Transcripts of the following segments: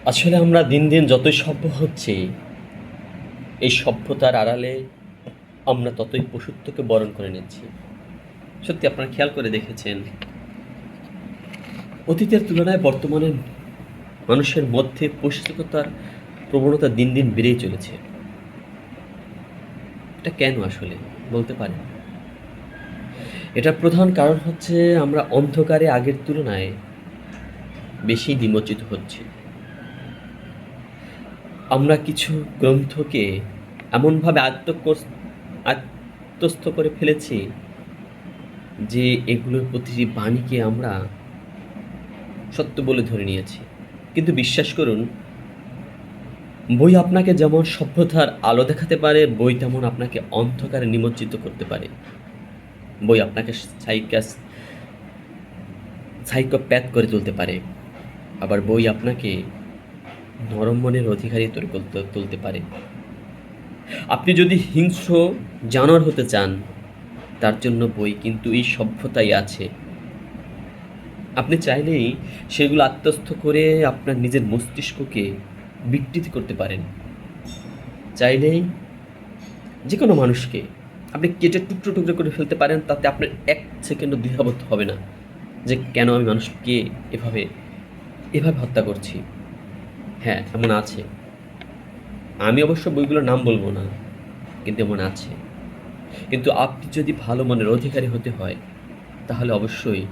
আসলে আমরা দিন দিন যতই সভ্য হচ্ছি, এই সভ্যতার আড়ালে আমরা ততই পশুত্বকে বরণ করে নিচ্ছি। সত্যি আপনারা খেয়াল করে দেখেছেন, অতীতের তুলনায় বর্তমানে মানুষের মধ্যে পশুত্বতার প্রবণতা দিন দিন বেড়েই চলেছে। এটা কেন আসলে বলতে পারেন? এটার প্রধান কারণ হচ্ছে আমরা অন্ধকারে আগের তুলনায় বেশি নিমজ্জিত হচ্ছি। আমরা কিছু গ্রন্থকে এমনভাবে আত্মস্থ করে ফেলেছি যে এগুলোর প্রতিটি বাণীকে আমরা সত্য বলে ধরে নিয়েছি। কিন্তু বিশ্বাস করুন, বই আপনাকে যেমন সভ্যতার আলো দেখাতে পারে, বই তেমন আপনাকে অন্ধকারে নিমজ্জিত করতে পারে। বই আপনাকে সাইকোপ্যাথ করে তুলতে পারে, আবার বই আপনাকে নরম মনের অধিকারী তুলতে পারে। আপনি যদি হিংস্র জানোয়ার হতে চান, তার জন্য বই কিন্তু এই সভ্যতাই আছে। আপনি চাইলেই সেগুলো আত্মস্থ করে আপনার নিজের মস্তিষ্ককে বিকৃতি করতে পারেন। চাইলেই যে কোনো মানুষকে আপনি কেটে টুকরো টুকরো করে ফেলতে পারেন, তাতে আপনার ১ সেকেন্ডও দ্বিধাবোধ হবে না যে কেন আমি মানুষকে এভাবে এভাবে হত্যা করছি। হ্যাঁ, এমন আছে। আমি অবশ্য বইগুলোর নাম বলব না, কিন্তু এমন আছে। কিন্তু আপনি যদি ভালো মনের অধিকারী হতে হয়, তাহলে অবশ্যই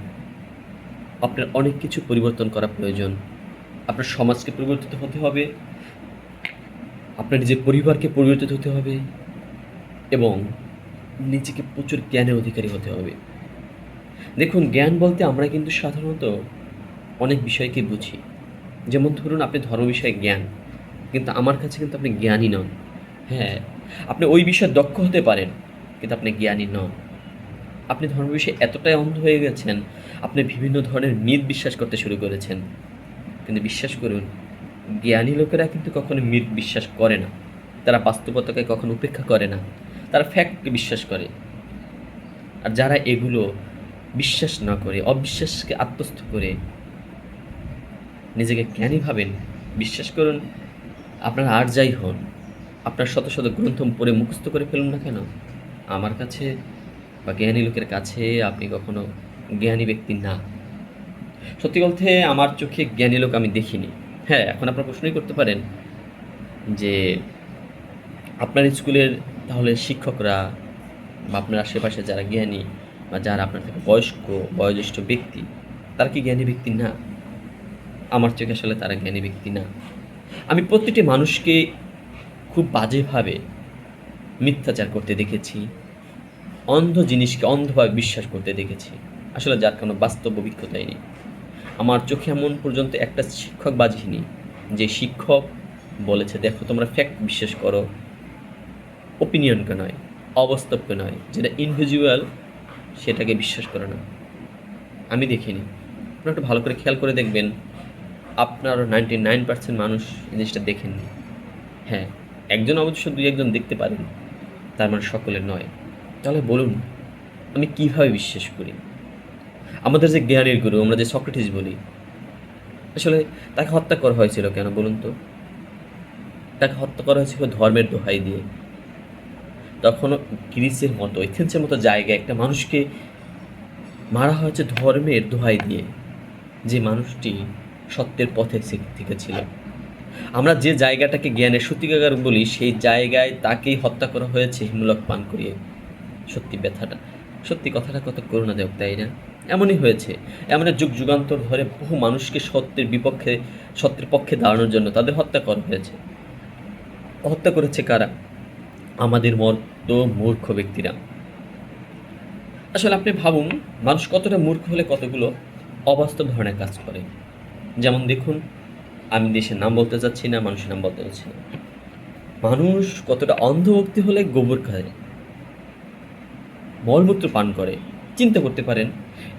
আপনার অনেক কিছু পরিবর্তন করা প্রয়োজন। আপনার সমাজকে পরিবর্তিত হতে হবে, আপনার নিজের পরিবারকে পরিবর্তিত হতে হবে এবং নিজেকে প্রচুর জ্ঞানের অধিকারী হতে হবে। দেখুন, জ্ঞান বলতে আমরা কিন্তু সাধারণত অনেক বিষয়কে বুঝি। যেমন ধরুন, আপনি ধর্ম বিষয়ে জ্ঞান, কিন্তু আমার কাছে কিন্তু আপনি জ্ঞানী নন। হ্যাঁ, আপনি ওই বিষয়ে দক্ষ হতে পারেন, কিন্তু আপনি জ্ঞানী নন। আপনি ধর্ম বিষয়ে এতটাই অন্ধ হয়ে গেছেন, আপনি বিভিন্ন ধরনের মিথ বিশ্বাস করতে শুরু করেছেন। কিন্তু বিশ্বাস করুন, জ্ঞানী লোকেরা কিন্তু কখনো মিথ বিশ্বাস করে না। তারা বাস্তবতাকে কখনো উপেক্ষা করে না। তারা ফ্যাক্টকে বিশ্বাস করে। আর যারা এগুলো বিশ্বাস না করে, অবিশ্বাসকে আত্মস্থ করে নিজেকে জ্ঞানী ভাবেন, বিশ্বাস করুন, আপনারা আর যাই হন, আপনার শত শত গ্রন্থ পড়ে মুখস্থ করে ফেলুন না কেন, আমার কাছে বা জ্ঞানী লোকের কাছে আপনি কখনো জ্ঞানী ব্যক্তি না। সত্যি বলতে আমার চোখে জ্ঞানী লোক আমি দেখিনি। হ্যাঁ, এখন আপনারা প্রশ্নই করতে পারেন যে আপনার স্কুলের তাহলে শিক্ষকরা বা আপনার আশেপাশে যারা জ্ঞানী বা যারা আপনার থেকে বয়স্ক, বয়োজ্যেষ্ঠ ব্যক্তি, তারা কি জ্ঞানী ব্যক্তি না? আমার চোখে আসলে তারা জ্ঞানী ব্যক্তি না। আমি প্রতিটি মানুষকে খুব বাজেভাবে মিথ্যাচার করতে দেখেছি, অন্ধ জিনিসকে অন্ধভাবে বিশ্বাস করতে দেখেছি, আসলে যার কোনো বাস্তব অভিজ্ঞতাই নেই। আমার চোখে এমন পর্যন্ত একটা শিক্ষক বাজিনি যে শিক্ষক বলেছে, দেখো তোমরা ফ্যাক্ট বিশ্বাস করো, ওপিনিয়নকে নয়, অবাস্তবকে নয়, যেটা ইনভিজুয়াল সেটাকে বিশ্বাস করে না। আমি দেখিনি। আপনারা একটু ভালো করে খেয়াল করে দেখবেন, আপনার 99% মানুষ এই জিনিসটা দেখেননি। হ্যাঁ, একজন অবশ্য ২-১ জন দেখতে পারেন, তার মানে সকলের নয়। তাহলে বলুন, আমি কিভাবে বিশ্বাস করি? আমাদের যে জ্ঞানের গুরু, আমরা যে সক্রেটিস বলি, আসলে তাকে হত্যা করা হয়েছিল কেন বলুন তো? তাকে হত্যা করা হয়েছিল ধর্মের দোহাই দিয়ে। তখনও গ্রিসের মতো, এথেন্সের মতো জায়গায় একটা মানুষকে মারা হয়েছে ধর্মের দোহাই দিয়ে, যে মানুষটি সত্যের পথে থেকে ছিল। আমরা যে জায়গাটাকে জ্ঞানের সূতিকাগার বলি, সেই জায়গায় তাকেই হত্যা করা হয়েছে হিমলক পান করিয়ে। সত্যি ব্যথাটা, সত্যি কথাটা কত করুণাদায়ক, তাই না? এমনই হয়েছে। এমন যুগ যুগান্তর ধরে বহু মানুষকে সত্যের পক্ষে দাঁড়ানোর জন্য তাদের হত্যা করা হয়েছে। হত্যা করেছে কারা? আমাদের মতো মূর্খ ব্যক্তিরা। আসলে আপনি ভাবুন, মানুষ কতটা মূর্খ হলে কতগুলো অবাস্তব ধরনের কাজ করে। যেমন দেখুন, আমি দেশের নাম বলতে চাচ্ছি না, মানুষের নাম বলতে চাচ্ছি না। মানুষ কতটা অন্ধভক্তি হলে গোবর খায়, মলমূত্র পান করে। চিন্তা করতে পারেন,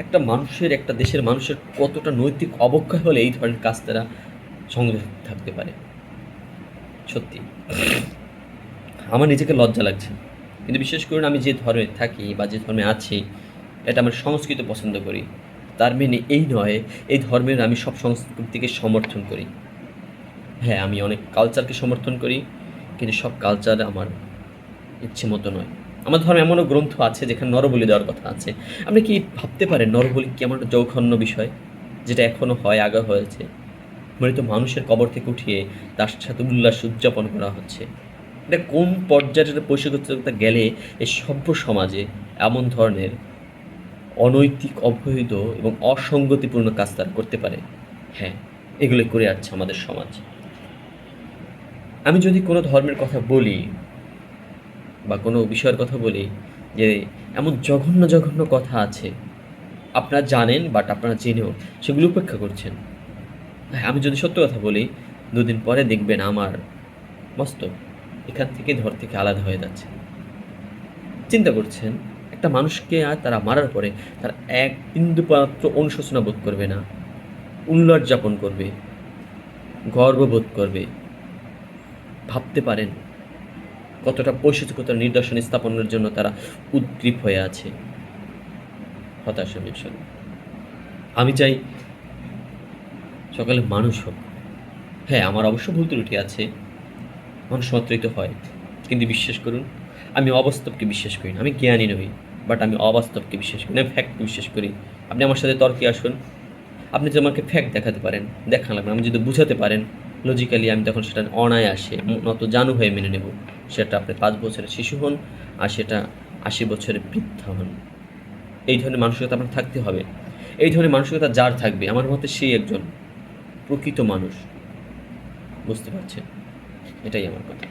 একটা দেশের মানুষের কতটা নৈতিক অবক্ষয় হলে এই ধরনের কাজ তারা সংযত থাকতে পারে। সত্যি আমার নিজেকে লজ্জা লাগছে। কিন্তু বিশেষ করুন, আমি যে ধর্মে থাকি বা যে ধর্মে আছি, এটা আমার সংস্কৃতি পছন্দ করি। তার মানে এই নয় এই ধর্মের আমি সব সংস্কৃতিকে সমর্থন করি। হ্যাঁ, আমি অনেক কালচারকে সমর্থন করি, কিন্তু সব কালচার আমার ইচ্ছে মতো নয়। আমার ধর্মে এমনও গ্রন্থ আছে যেখানে নরবলি দেওয়ার কথা আছে। আপনি কি ভাবতে পারেন নরবলি কেমন একটা জঘন্য বিষয়? যেটা এখনো হয়, আগে হয়েছে। মৃত মানুষের কবর থেকে উঠিয়ে তার সাথে উল্লাস উদযাপন করা হচ্ছে। এটা কোন পর্যায়ের একটা বৈশ্বিকতা গেলে এই সভ্য সমাজে এমন ধরনের অনৈতিক, অবৈধ এবং অসঙ্গতিপূর্ণ কাজ তারা করতে পারে? হ্যাঁ, এগুলোই করে আসছে আমাদের সমাজ। আমি যদি কোনো ধর্মের কথা বলি বা কোনো বিষয়ের কথা বলি যে এমন জঘন্য, জঘন্য কথা আছে, আপনারা জানেন বাট আপনারা জেনেও সেগুলো উপেক্ষা করছেন। হ্যাঁ, আমি যদি সত্য কথা বলি, ২ দিন পরে দেখবেন আমার মস্তক এখান থেকে ধড় থেকে আলাদা হয়ে যাচ্ছে। চিন্তা করছেন, একটা মানুষকে আর তারা মারার পরে তারা এক বিন্দুমাত্র অনুশোচনা বোধ করবে না, উল্লাস যাপন করবে, গর্ববোধ করবে। ভাবতে পারেন কতটা পৈশাচিকতার নিদর্শন স্থাপনের জন্য তারা উদ্গ্রীব হয়ে আছে, হতাশার বিষয়। আমি চাই সকলে মানুষ হোক। হ্যাঁ, আমার অবশ্য ভুল ত্রুটি আছে, মানুষ মাত্রই তো হয়। কিন্তু বিশ্বাস করুন, আমি অবাস্তবকে বিশ্বাস করি না। আমি জ্ঞানী নই, বাট আমি অবাস্তবকে বিশ্বাস করি না, আমি ফ্যাক্টকে বিশ্বাস করি। আপনি আমার সাথে তর্কে আসুন, আপনি যদি আমাকে ফ্যাক্ট দেখাতে পারেন, দেখান লাগবে, আমি যদি বুঝাতে পারেন লজিক্যালি, আমি তখন সেটা অনায়াসে নত জানু হয়ে মেনে নেব। সেটা আপনি ৫ বছরের শিশু হন, আর সেটা ৮০ বছরের বৃদ্ধা হন। এই ধরনের মানসিকতা আপনার থাকতে হবে। এই ধরনের মানসিকতা যার থাকবে, আমার মতে সেই একজন প্রকৃত মানুষ। বুঝতে পারছেন? এটাই আমার কথা।